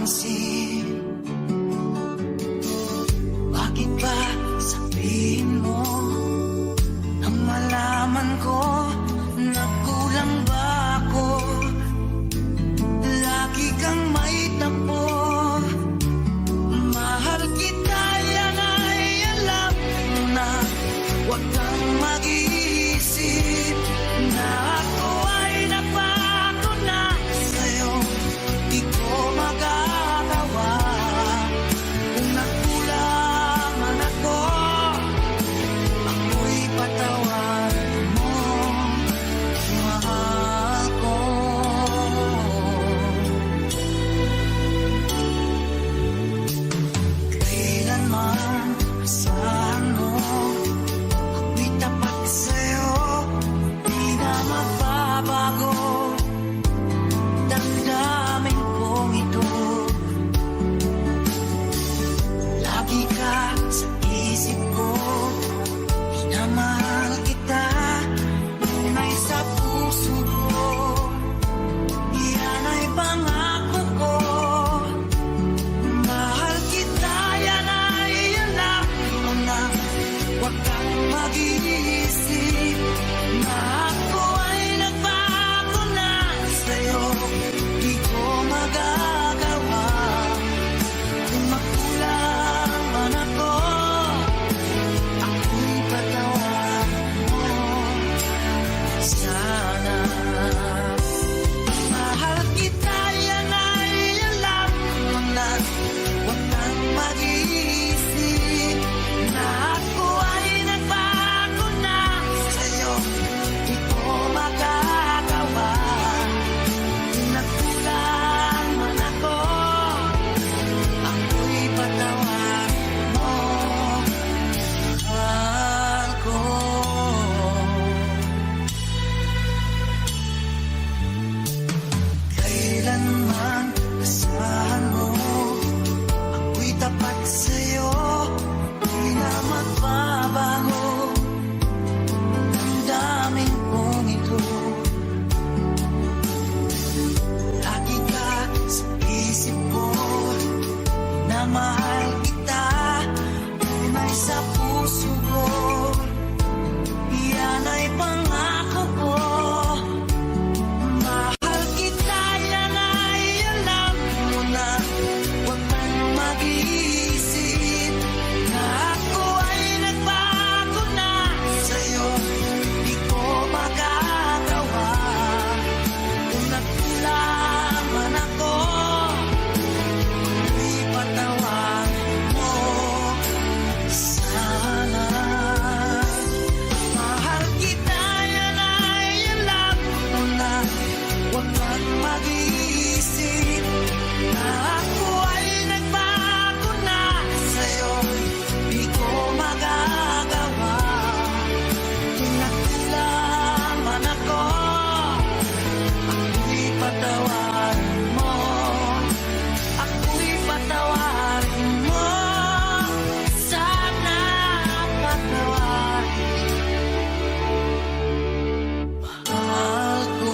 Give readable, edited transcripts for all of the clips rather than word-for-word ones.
napapansin? Bakit ba sabihin mo nang malaman ko nagkulang ba ako? Lagi kang may tapo. Mahal kita, yan ay alam mo na. Huwag kang mag-iisip na ako ay napako na sa'yo. Di ko magagawa kung nagkulang man ako. Ako'y patawarin mo, mahal ko. Kailanman asahan mo, ako'y tapat sa'yo, di na mababago. Damdamin kong ito, lagi ka sa isip ko. Minamahal kita, tunay sa puso ko. Yan ay pangako ko. Mahal kita, yan ay alam mo na. Huwag kang mag-iisip na ako ay nagbago na sa'yo. Di ko magagawa kung magkulang man ako. Ako'y patawarin mo sana. Mahal kita, yan ay alam mo na. Huwag kang mag-iisip na ako ay nagbago na sa'yo. Di ko magagawa kung nagkulang man ako. Ako'y patawarin mo, mahal ko. Kailanman asahan mo, ako'y tapat sa'yo, di na magbabago. Damdamin kong ito, lagi ka sa isip ko. Na mahal kita, tunay sa puso ko. Yan ay pangako ko. Mahal kita, yan ay alam mo na. Huwag kang mag-iisip na ako ay nagbago na sa'yo. Di ko magagawa kung nagkulang man ako. Ako'y patawarin mo sana. Mahal kita, yan ay alam mo na. Huwag kang mag-iisip na ako ay nagbago na sa'yo. Di ko magagawa kung nagkulang man ako. Ako'y patawarin mo, ako'y patawarin mo sana. Patawarin mahal ko.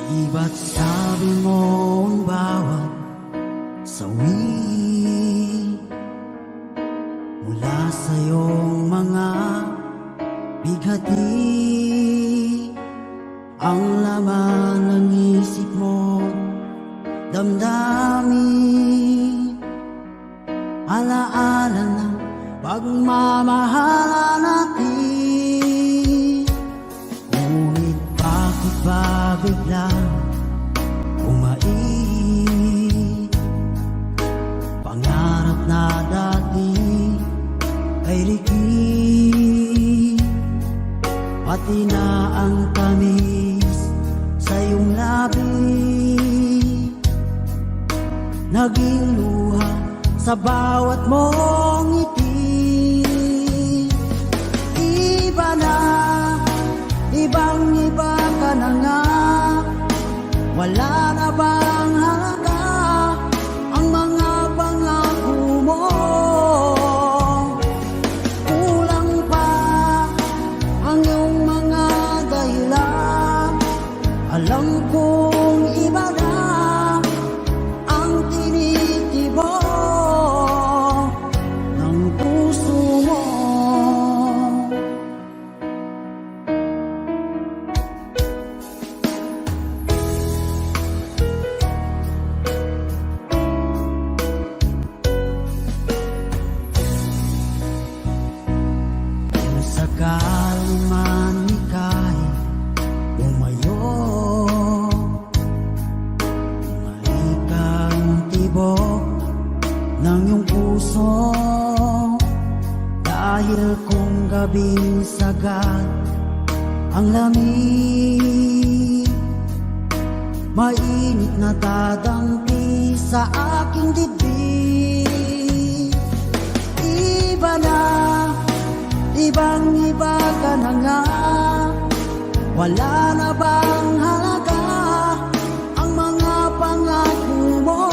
Di ba't sabi mo ang bawat sawi mula sa iyong mga bighati ang laman ng isip mo, damdamin, alaala ng pagmamahalan natin. Ngunit bakit ba biglang umait? Pangarap na dati ay likid, pati na ang tamis sa iyong labi, naging luha sa bawat mong ngiti. Iba na, ibang iba ka na nga, wala na bang halaga ang mga pangako mo? Kulang pa ang iyong mga dahilan, alam kong iba na ang tinitibok ng puso mo. Kung sakaling man ika'y umayo, malikang tibok ng iyong puso, dahil kung gabing sagad ang lamig, mainit na dadampi sa aking dibdib. Iba na, ibang iba ka na nga, wala na bang halaga ang mga pangako mo?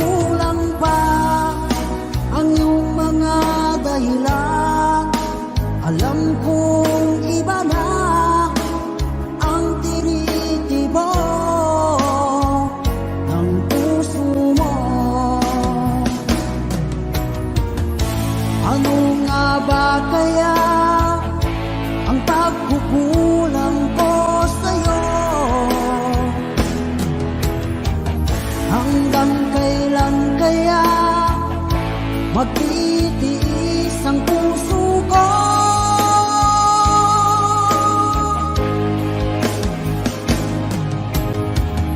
Kulang pa ang iyong mga dahilan, alam kong iba na ang tinitibok ng puso mo. Ano nga ba kaya ang pagkukulang ko sa'yo? Hanggang kailan kaya magtitiis ang puso ko?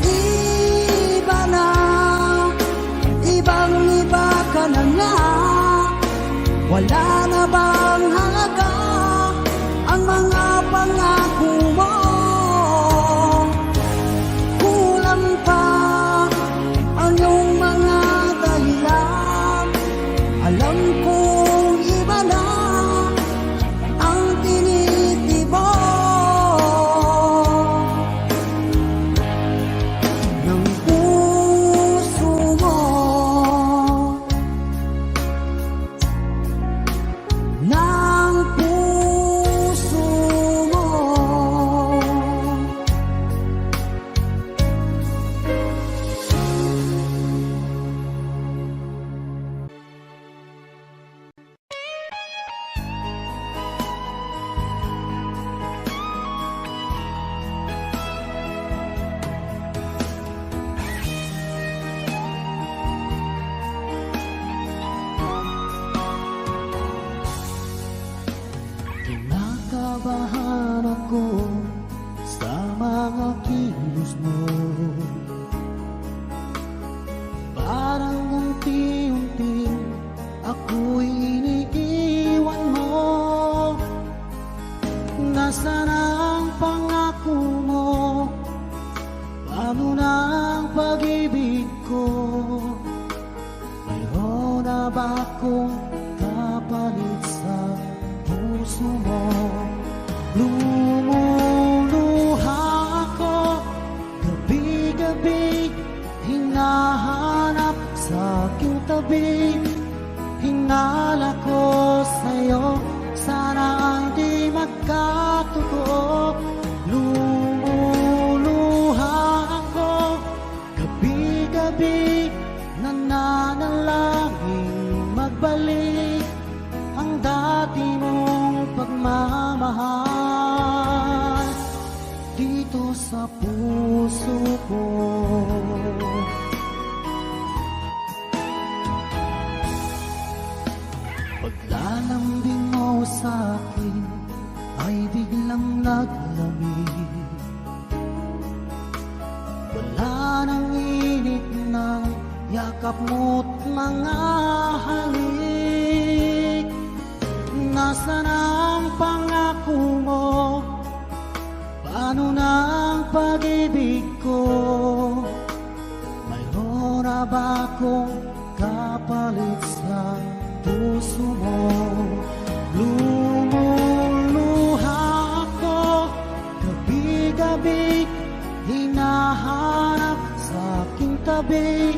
Iba na, ibang iba ka na nga, wala na bang halaga ang mga pangako mo? Kulang pa ang iyong mga dahilan, alam kong iba na ang tinitibok ng puso mo. Ng puso mo. Kinakabahan ako sa mga kilos mo, parang unti-unti ako'y iniiwan mo. Nasaan ang pangako mo? Paano na ang pag-ibig ko? Mayroon na ba akong kapalit sa puso mo? Lumuluha ako gabi-gabi, hinahanap sa aking tabi. Hinala ko sa'yo, sana ay di magkatotoo. Lumuluha ako gabi-gabi, nananalangin magbalik ang dati mong pagmamahal dito sa puso ko. Paglalambing mo sa'kin ay biglang naglamig, wala nang init ng yakap mo't mga halik. Nasaan ang pangako mo? Ano na ang pag-ibig ko? Mayroon na ba akong kapalit sa puso mo? Lumuluha ako gabi-gabi, hinahanap sa aking tabi.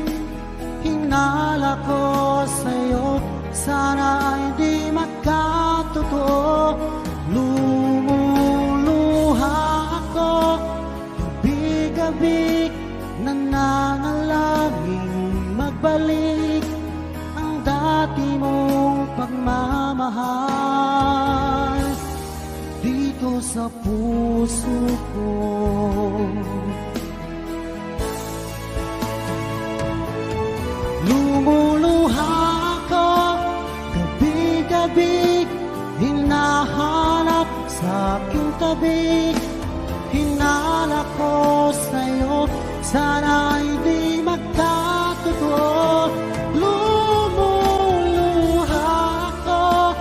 Hinala ko sa'yo, sana ay di magkatotoo. Lumuluha ako gabi-gabi, nananalangin magbalik ang dati mong pagmamahal dito sa puso ko. Lumuluha ako gabi-gabi, hinahanap sa aking tabi. Hinala ko sa'yo, sana ay di magkatotoo. Lumuluha ako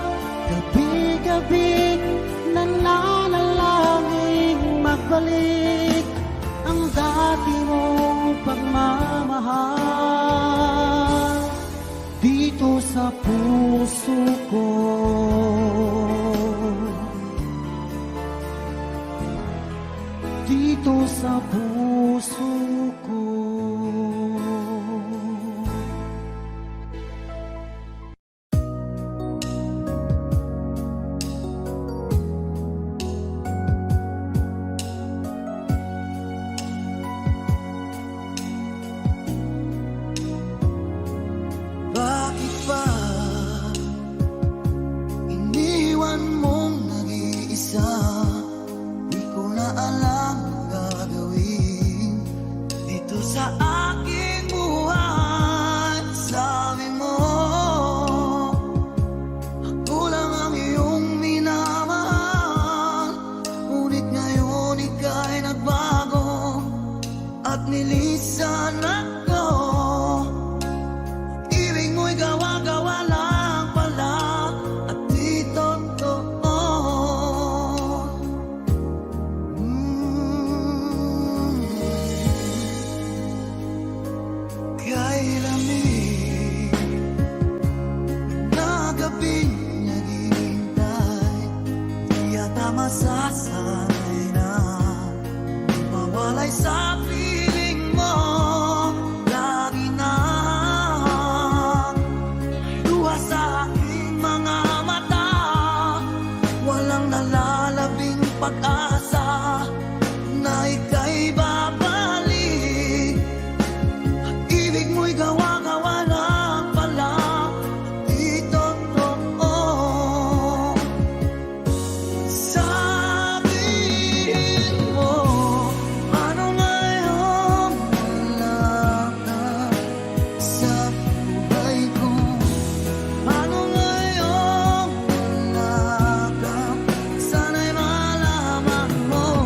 gabi-gabi, nananalangin magbalik ang dati mong pagmamahal dito sa puso ko. Dito sa puso ko. Bakit ba iniwan mong nag-iisa? Di ko na alam ang gagawin dito sa aking buhay. Sabi mo, ako lang ang iyong minamahal, ngunit ngayon ika'y nagbago at nilisan ako. Ibig mo'y gawa-gawa lang pala at di totoo. Kay lamig na gabing naghihintay, di yata masasanay na mawalay sa piling mo. Lagi na luha sa aking mga mata, walang nalalabing pag-asa na ika'y babalik. Ibig mo'y gawa-gawa lang pala, di totoo. Sabihin mo, ano ngayon wala ka sa buhay ko? Ano ngayon wala ka? Sana'y malaman mo.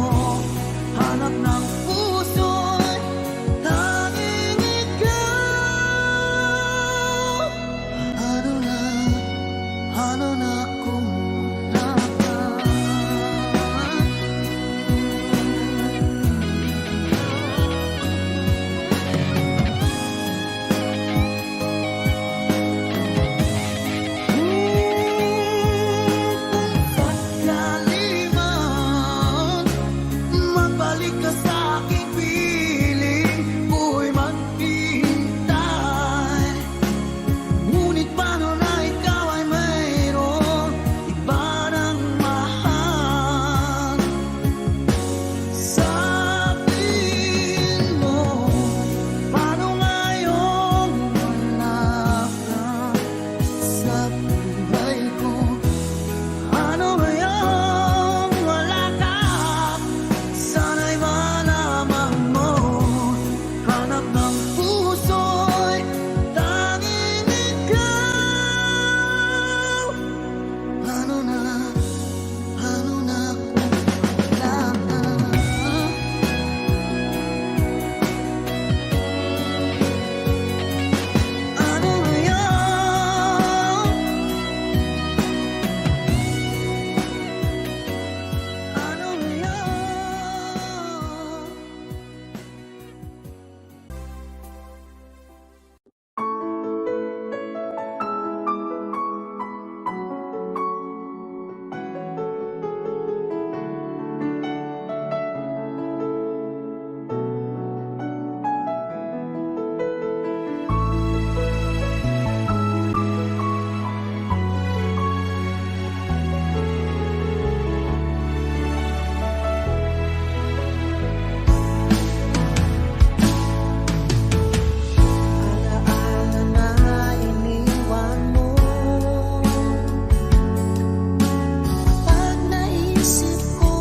isip ko,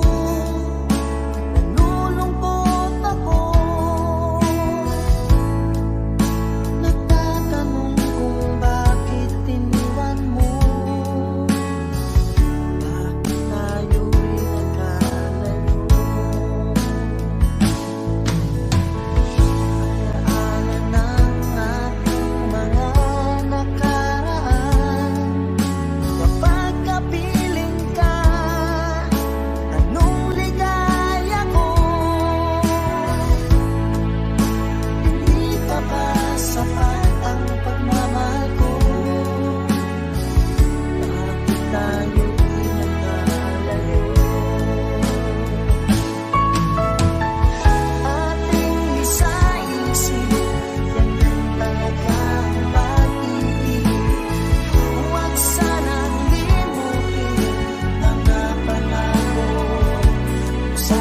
nalulungkot ako. Nagtatanong kung bakit iniwan mo. Bakit tayo'y nagkalayo? Alaala ng aking mga nakaraan. Kapag kapiling ka, anong ligaya ko. Hindi pa ba sapat ang pagmamahal ko? Bakit tayo'y nagkalayo? Ating isa-isip, ganyan talaga ang pag-ibig. Huwag sanang limutin mga pangako sa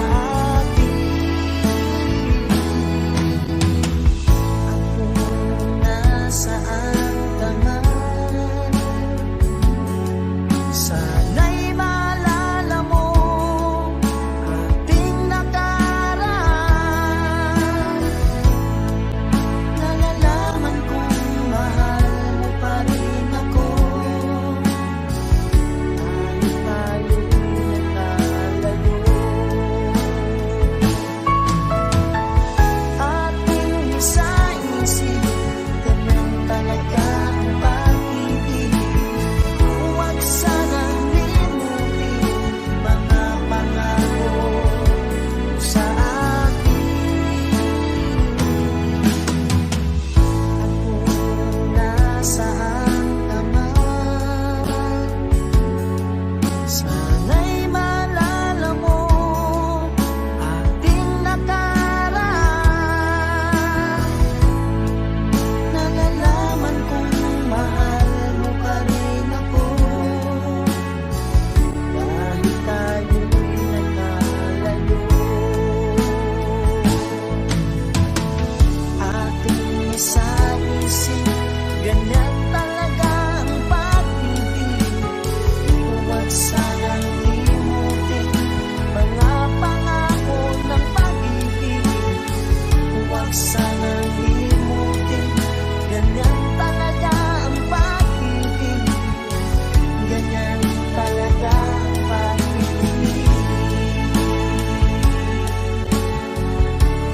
akin. Kung nasaan ka man, sana'y maalala mo ating nakaraan. Nalalaman kong mahal mo pa rin ako. Kahit tayo'y nagkalayo. Ating isa-isip, ganyan talaga ang pag-ibig. Huwag sanang limutin mga pangako sa akin. Kung nasaan ka man, sana'y maalala mo ating nakaraan. Nalalaman kong mahal mo pa rin ako. Kahit tayo'y nagkalayo. Ating isa-isip, ganyan talaga ang pag-ibig. Huwag sanang limutin mga pangako ng pag-ibig. Huwag sanang limutin, ganyan talaga ang pag-ibig. Ganyan talaga ang pag-ibig.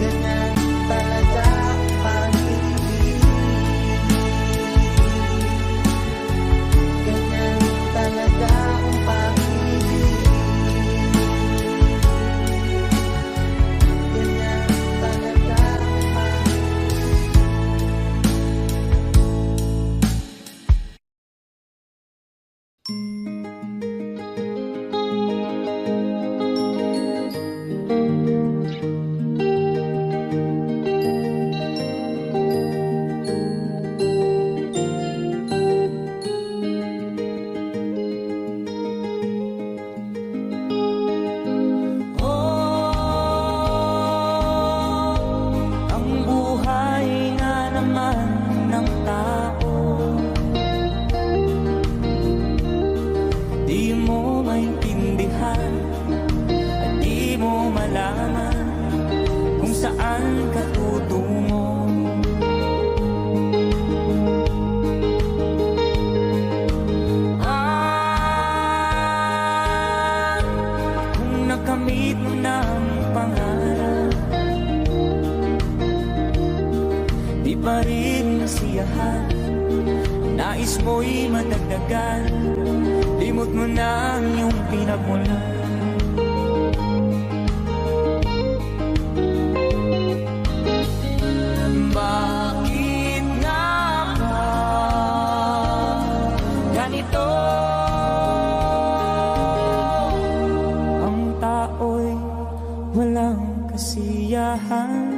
Ganyan talaga ang pag-ibig. Ganyan talaga ang pag-ibig. Ganyan talaga ang pag-ibig. Ang buhay nga naman ng tao, di mo maintindihan at di mo malaman kung saan ka tutungo. Kung nakamit mo ng pangarap, di pa rin nasiyahan. Nais mo'y madagdagan, limot mo na ang iyong pinagmulan. Bakit nga ba ganito? Ang tao'y walang kasiyahan.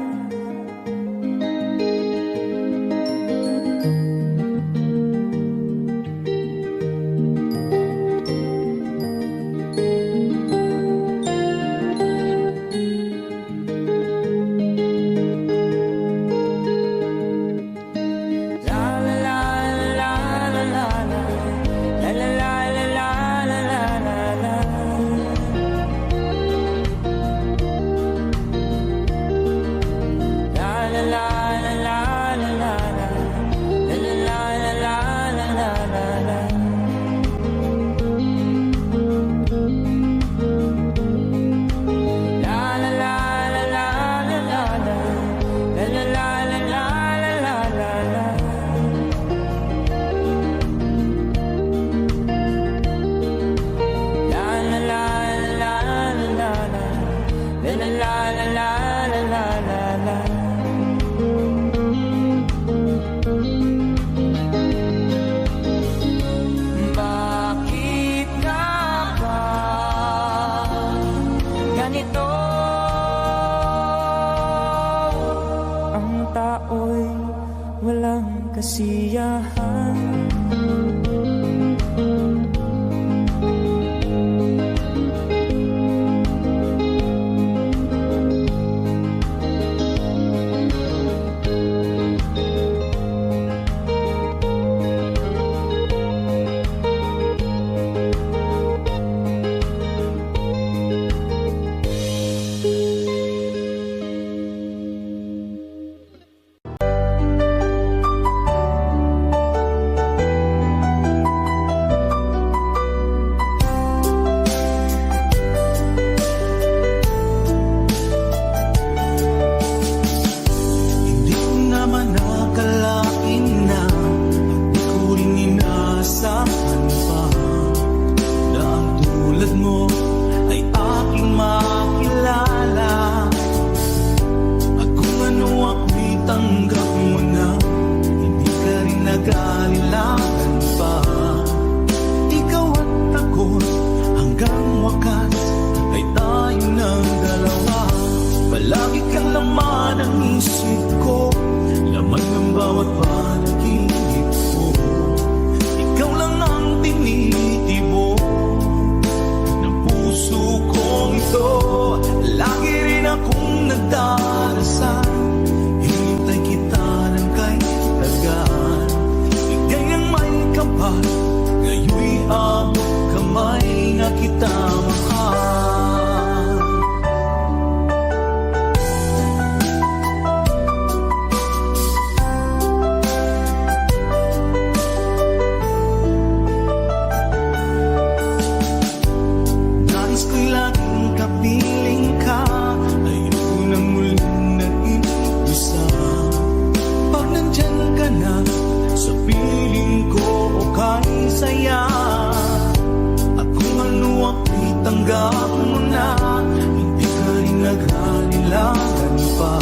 Tinanggap mo na, hindi ka rin naghalilangan pa.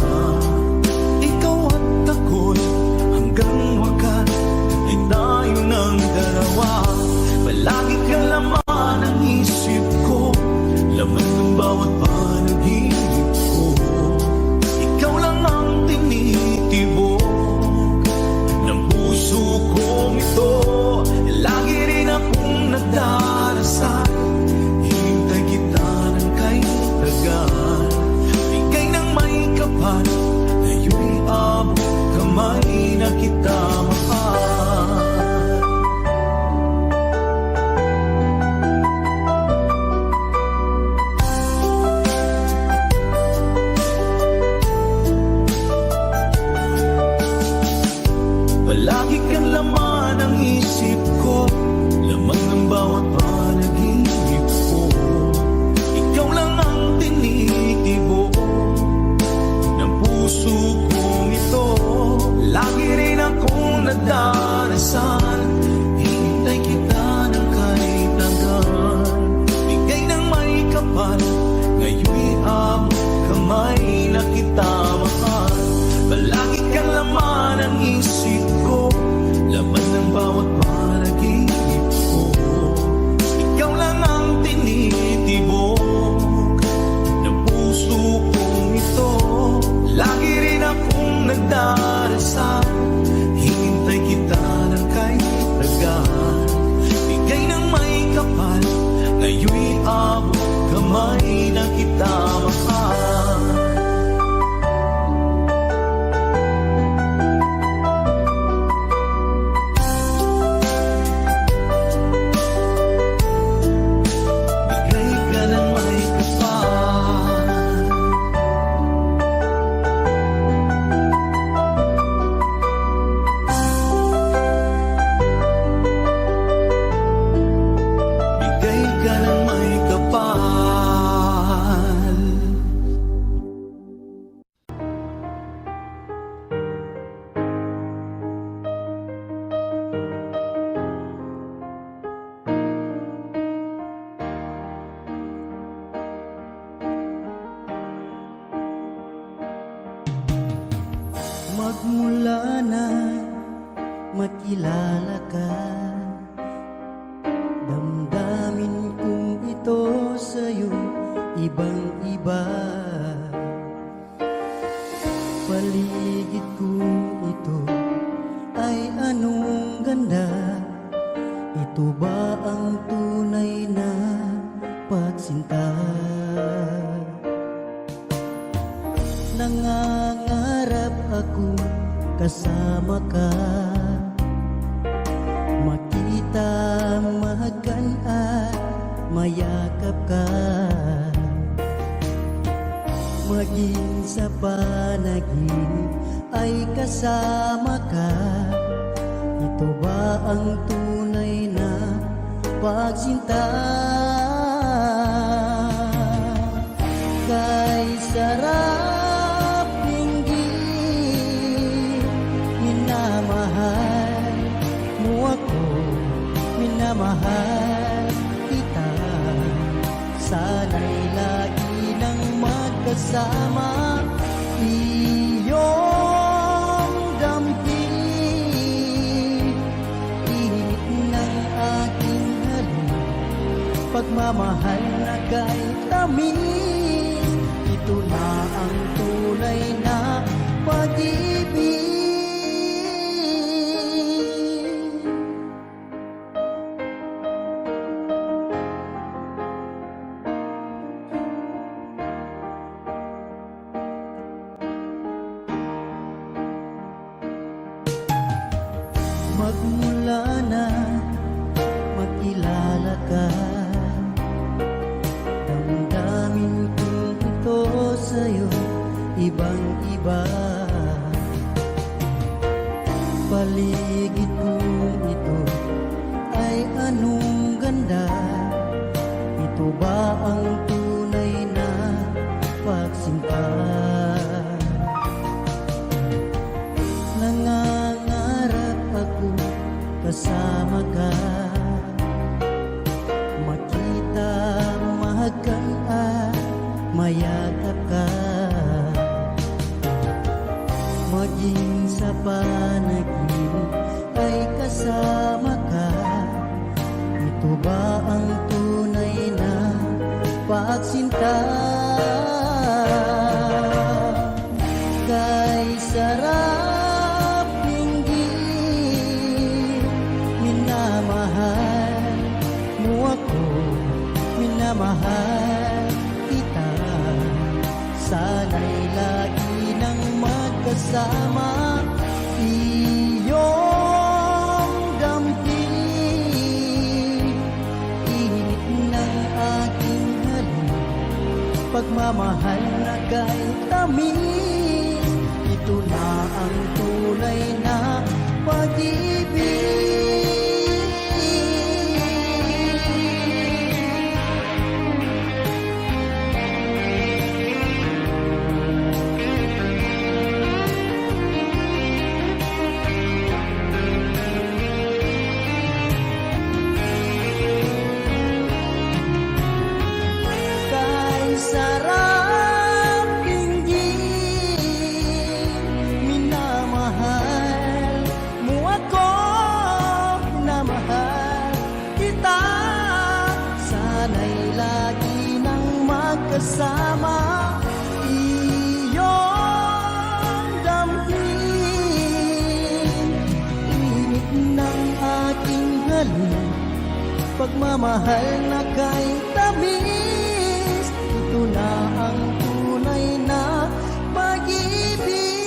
Ikaw at ako'y hanggang wakas ay tayo ng dalawa. Palagi ka laman ng isip ko, laman ng bawat panaginip ko. Ikaw lang ang tinitibok ng puso kong ito. Lagi rin akong nagdarasal, hinintay kita ng kay tagal. Bigay ng may kapal, ngayon'y abot kamay na kita mahal. Palagi kang laman ng isip ko, laman ng bawat panaginip ko. Ikaw lang ang tinitibok ng puso kong ito. Lagi rin akong nagdarasal, hinintay kita ng kahit tagal. Bigay ng may kapal, ngayon'y abot kamay na kita mahal. Palagi kang laman ng isip ko, laman ng bawat panaginip ko. Ikaw lang ang tinitibok ng puso kong ito. Lagi rin akong nagdarasal, hinintay kita ng kahit tagal. Bigay ng may kapal, ngayon'y abot kamay na kita mahal. Magmula na makilala ka, damdamin kong ito sa'yo ibang-iba. Paligid kong ito ay anong ganda. Ito ba ang tunay na pagsinta? Nangangarap ako kasama ka, makita, mahagan at mayakap ka. Maging sa panaginip ay kasama ka. Ito ba ang tunay na pagsinta? Kay sarap dinggin, minamahal mo ako, minamahal kita. Sana'y lagi nang magkasama, iyong damping init ng aking halik, pagmamahal na kay tamis. Ito na ang tunay na pag-ibig. Magmula na makilala ka, damdamin kong ito sa'yo ibang-iba. Paligid kong ito ay anong ganda. Ito ba ang tunay na pagsinta? Nangangarap ako kasama ka, makita, mahag pagsinta. Kay sarap hinggit, minamahal mo ako, minamahal kita. Sana'y lagi nang magkasama, iyong damping, init ng aking halik, pagmamahal na kay tamis. Ito na ang tunay na pag-ibig. Sarap hinggit, minamahal mo ako, minamahal kita. Sana'y lagi nang magkasama, iyong damping, init ng aking halik, pagmamahal na kay tamis. Ito na ang tunay na pag-ibig.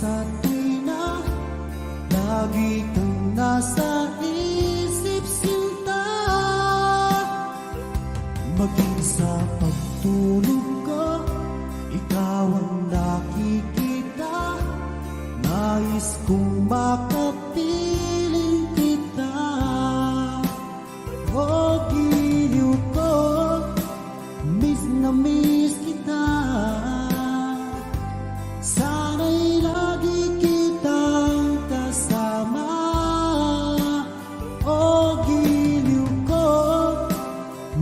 Sa tuwina, lagi kang nasa isip sinta. Maging sa pagtulog ko, ikaw ang nakikita. Nais kong makapiling kita. O giliw ko, miss na miss kita. Sana'y lagi kitang kasama. O giliw ko,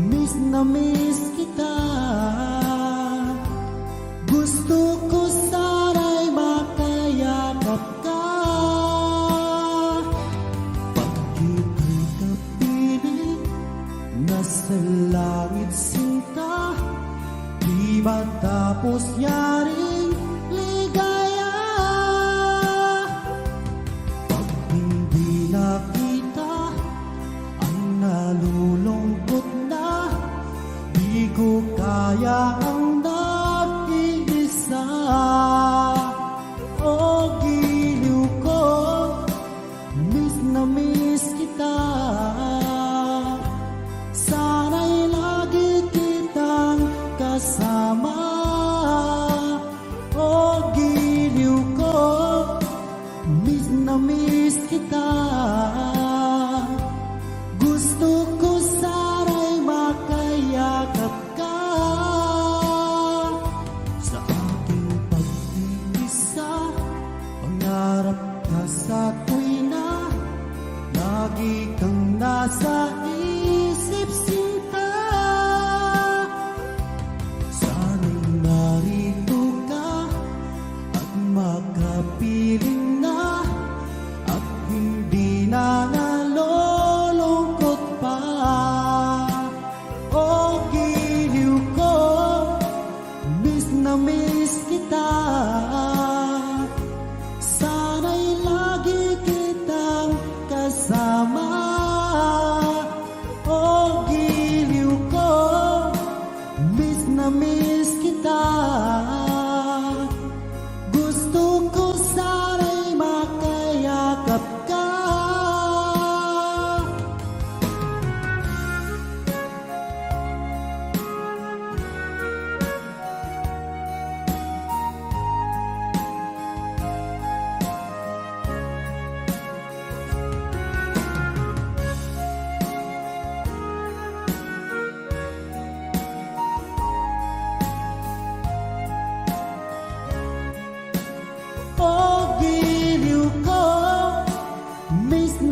miss na miss kita. Gusto ko sana'y makayakap ka. Pag-ibig ka piling, nasa langit sinta. Di ba tapos yaring ligaya? Pag hindi nakita, ang nalulungkot na. Di ko kaya ang nag-iisa. O giliw ko, miss na miss kita. Sana'y lagi kitang kasama. O giliw ko, miss na miss kita. Gusto ko sana'y makayakap ka. Sa aking pag-iisa, pangarap ka sa tuwina. Lagi kang nasa isip sinta. Sana'y narito ka at makapiling na, at hindi na nalulungkot pa. O giliw ko, miss na miss kita. Sana'y lagi kitang kasama. O giliw ko, miss na miss kita. Gusto ko sana'y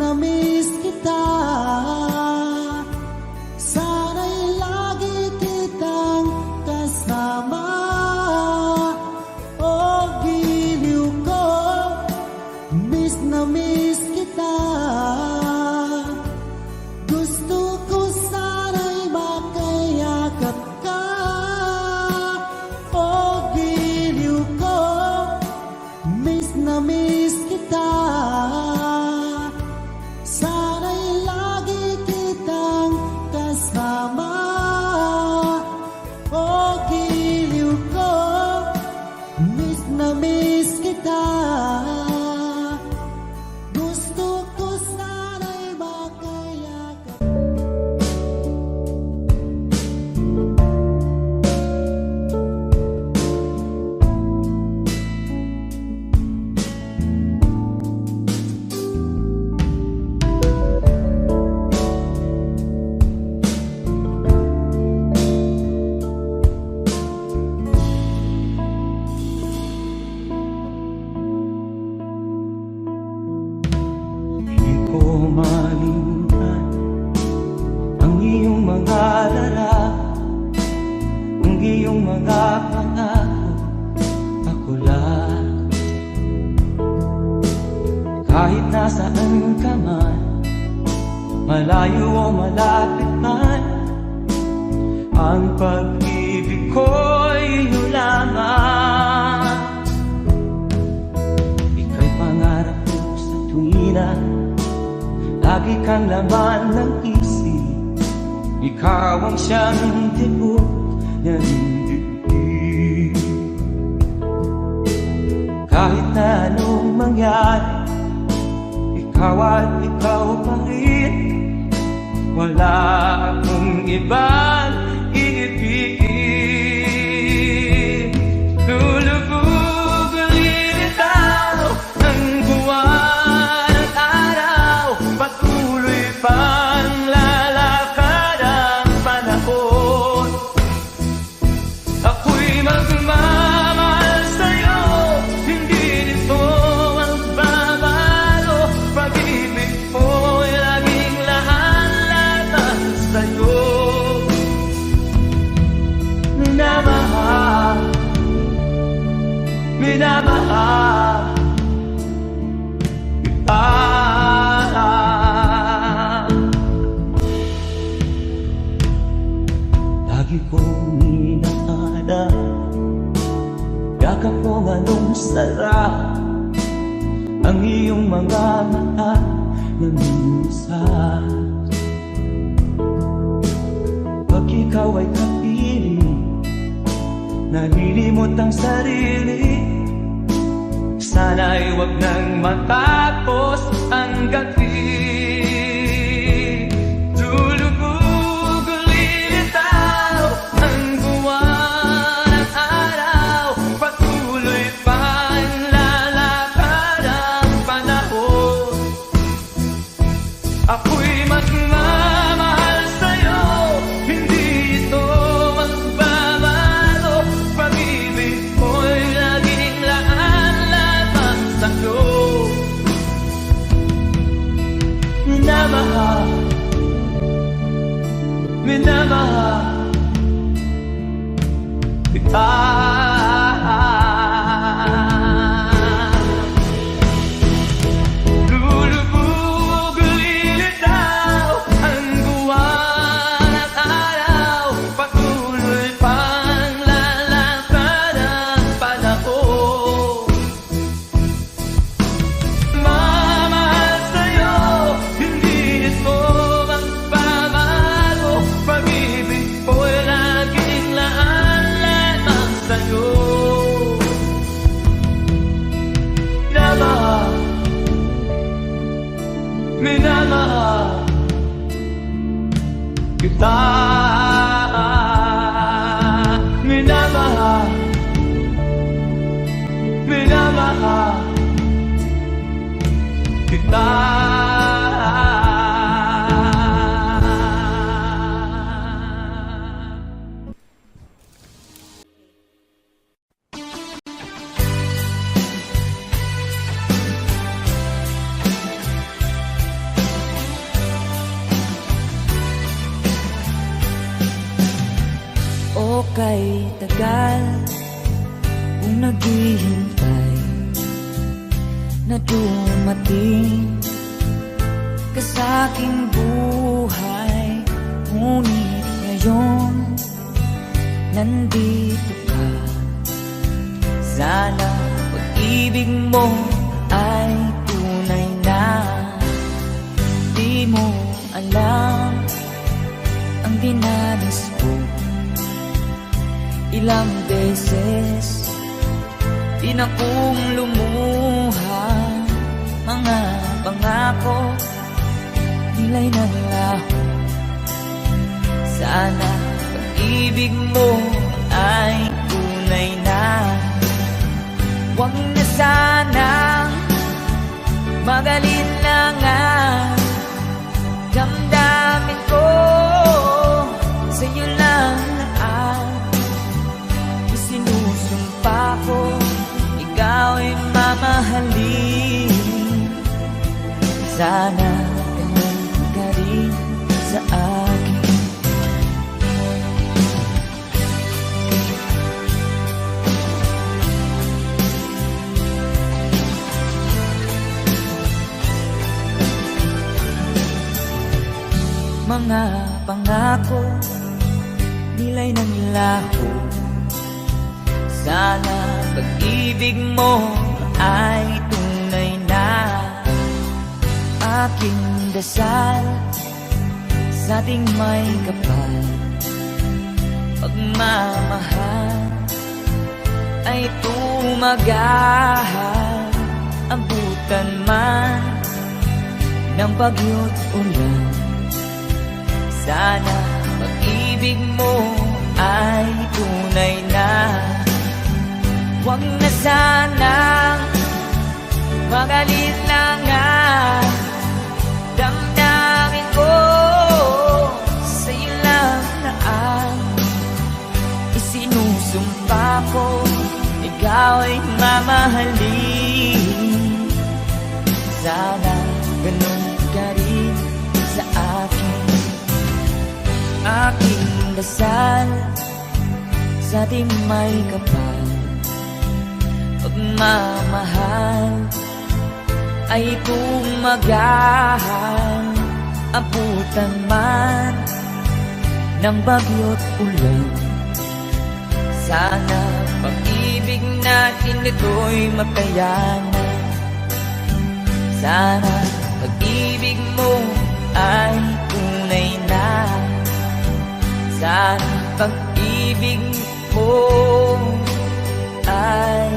na miss kita. Sana'y lagi kitang kasama. Oh, giliw ko, miss na miss kita. Gusto ko sana'y makayakap ka. Oh, giliw ko, miss na miss kita. Sana'y lagi kitang kasama. Oh, giliw ko, miss na miss kita. Gusto ko sana'y makayakap. Di ko malimtan ang iyong mga larawan, ang iyong mga pangako, ako lang. Kahit nasaan ka man, malayo o malapit man, ang pag-ibig ko'y iyo lamang. Ika'y pangarap ko sa tuwina, lagi kang laman ng isip. Ikaw ang siyang tibok ng dibdib. Kahit na anong mangyari, ikaw at ikaw pa rin. Wala akong ibang iibigin. Lulubog ulit ang buwan at araw, patuloy pang lalakad ang panahon. Ako'y magmamahal sa'yo, hindi nito magbabago. Pag-ibig ko'y laging lahat sa'yo. Minamahal, minamahal kita. Lagi kong inakala, yakap kong anong sarap, ang iyong mga mata na minsan. Pag ikaw ay kapiling, nalilimot ang sarili. Sana'y wag nang matapos ang gabi. Lulubog ulit ang buwan at araw, patuloy pang lalakad ang panahon. Ako'y magmamahal sa'yo, hindi ito magbabago. Pag-ibig ko'y laging laan sa'yo. Minamahal, minamahal kita. Lulubog ulit ang buwan at araw, patuloy pang lalakad ang panahon. Mamahal sa'yo, hindi ito magbabago. Pag-ibig ko'y laging laan sa'yo. Minamahal, minamahal kita. Minamahal, minamahal kita. na dumating ka sa aking buhay. Ngunit ngayon nandito ka. Sana pag-ibig mo ay tunay na. Di mo alam ang dinanas ko. Ilang beses din akong lumuha. Mga pangako nila'y naglaho. Sana pag-ibig mo ay tunay na. Huwag na sanang magalinlangan. Damdamin ko sa'yo lang ang isinusumpa ko. Ikaw ay mamahalin. Sana ganun ka rin sa akin. Mga pangako nila'y nanglaho. Sana pag-ibig mo ay tunay na. Aking dasal sa ating may kapal. Pagmamahal ay tumagahal. Abutan man ng bagyo't ulan. Sana pag-ibig mo ay tunay na. Huwag na sanang magalinlangan. Damdamin ko sa'yo lang na ang isinusumpa ko. Ikaw ay mamahalin. Sana ganun ka rin sa akin. Aking dasal sa ating may kapal. Pagmamahal ay tumagahal. Abutan man ng bagyo't ulan. Sana pag-ibig natin ito'y makayanan. Sana pag-ibig mo ay tunay na. Sana pag-ibig mo ay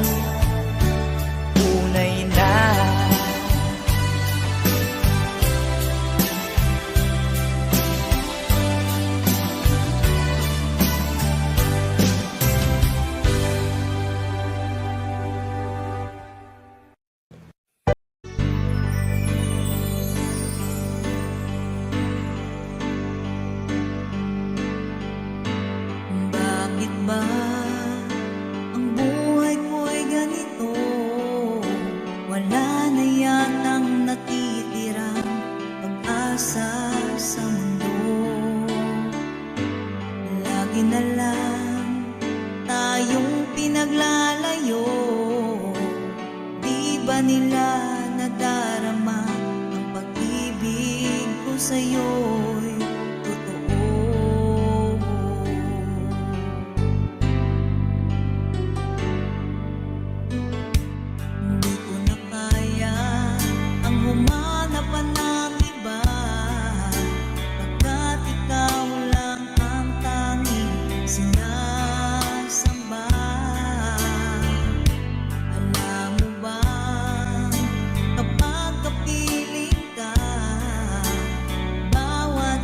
tunay na. Bakit ba ang buhay ko'y ganito? Wala na yatang natitirang pag-asa sa mundo. Lagi na lang tayong pinaglalayo. Di ba nila nadarama ang pag-ibig ko sa'yo'y totoo? Hindi ko na kaya ang humanap pa ng iba, pagkat ikaw lang ang tanging sinasamba. Alam mo ba, kapag kapiling ka, bawat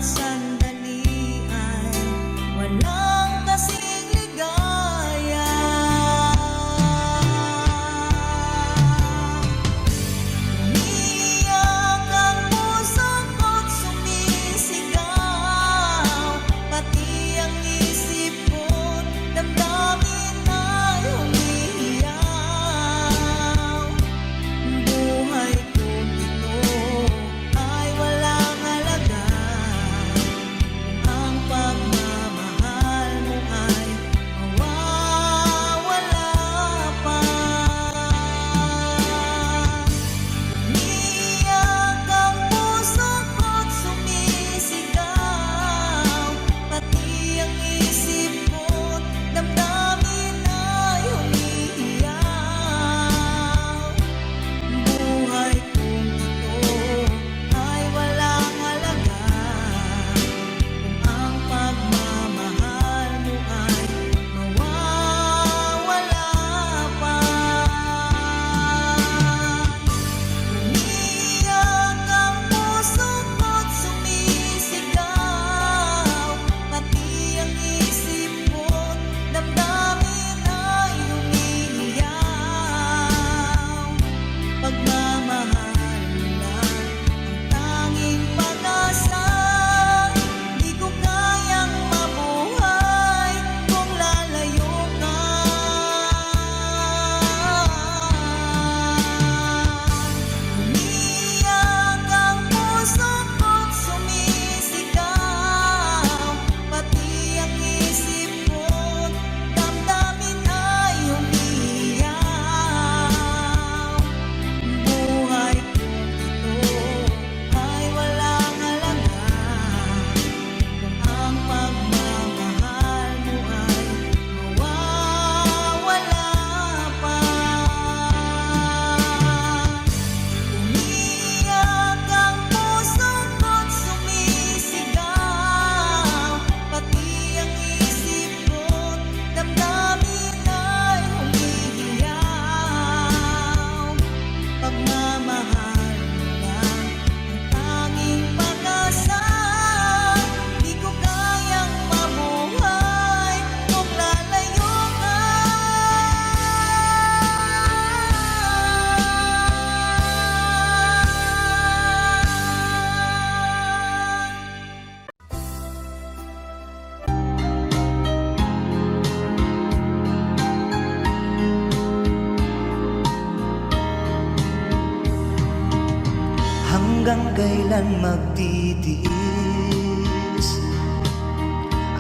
Hanggang kailan magtitiis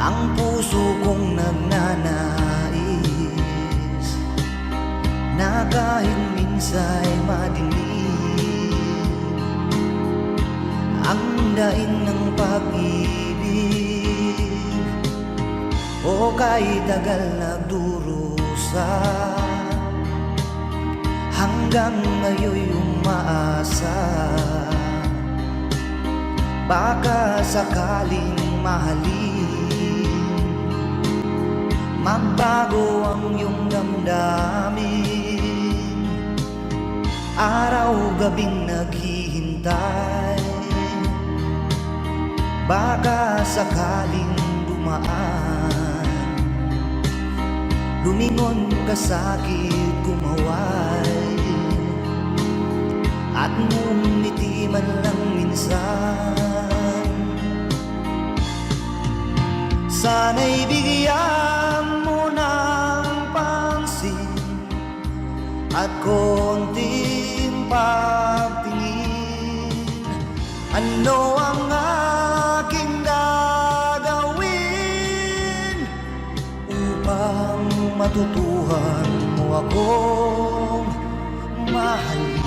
ang puso kong nagnanais na kahit minsa'y madilim ang daing ng pag-ibig, o kahit tagal nagdurusa hanggang ngayon'y umaasa. Baka sakaling mahalin, magbago ang iyong damdamin. Araw-gabing naghihintay, baka sakaling dumaan, lumingon ka sa'kin, kumaway, at ngumiti man lang minsan. Sana'y bigyan mo ng pansin at konting pagtingin. Ano ang aking gagawin upang matutuhan mo akong mahalin?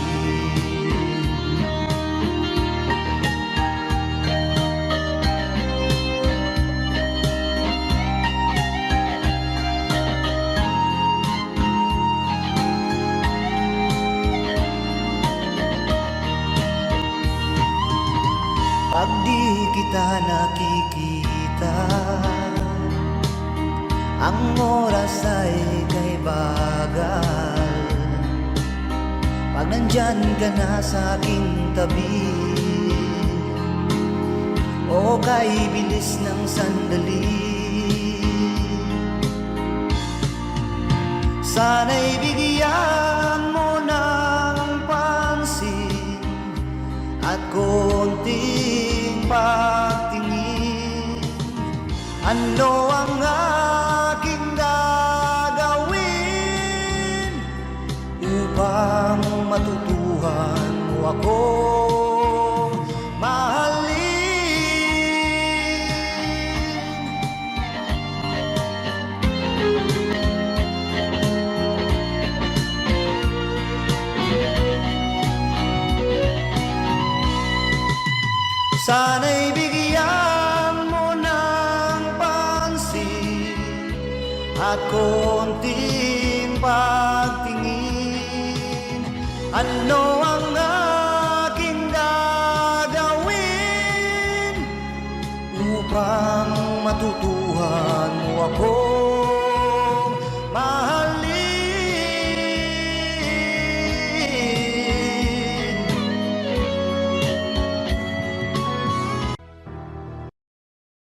Pag di kita nakikita, ang oras ay kay bagal. Pag nandyan ka na sa aking tabi, o kay bilis ng sandali, sana'y bigyan mo ng pansin at konting pagtingin. Ano ang aking gagawin upang matutuhan mo akong mahalin? Sana'y bigyan mo ng pansin at konting pagtingin. Ano ang aking gagawin upang matutunan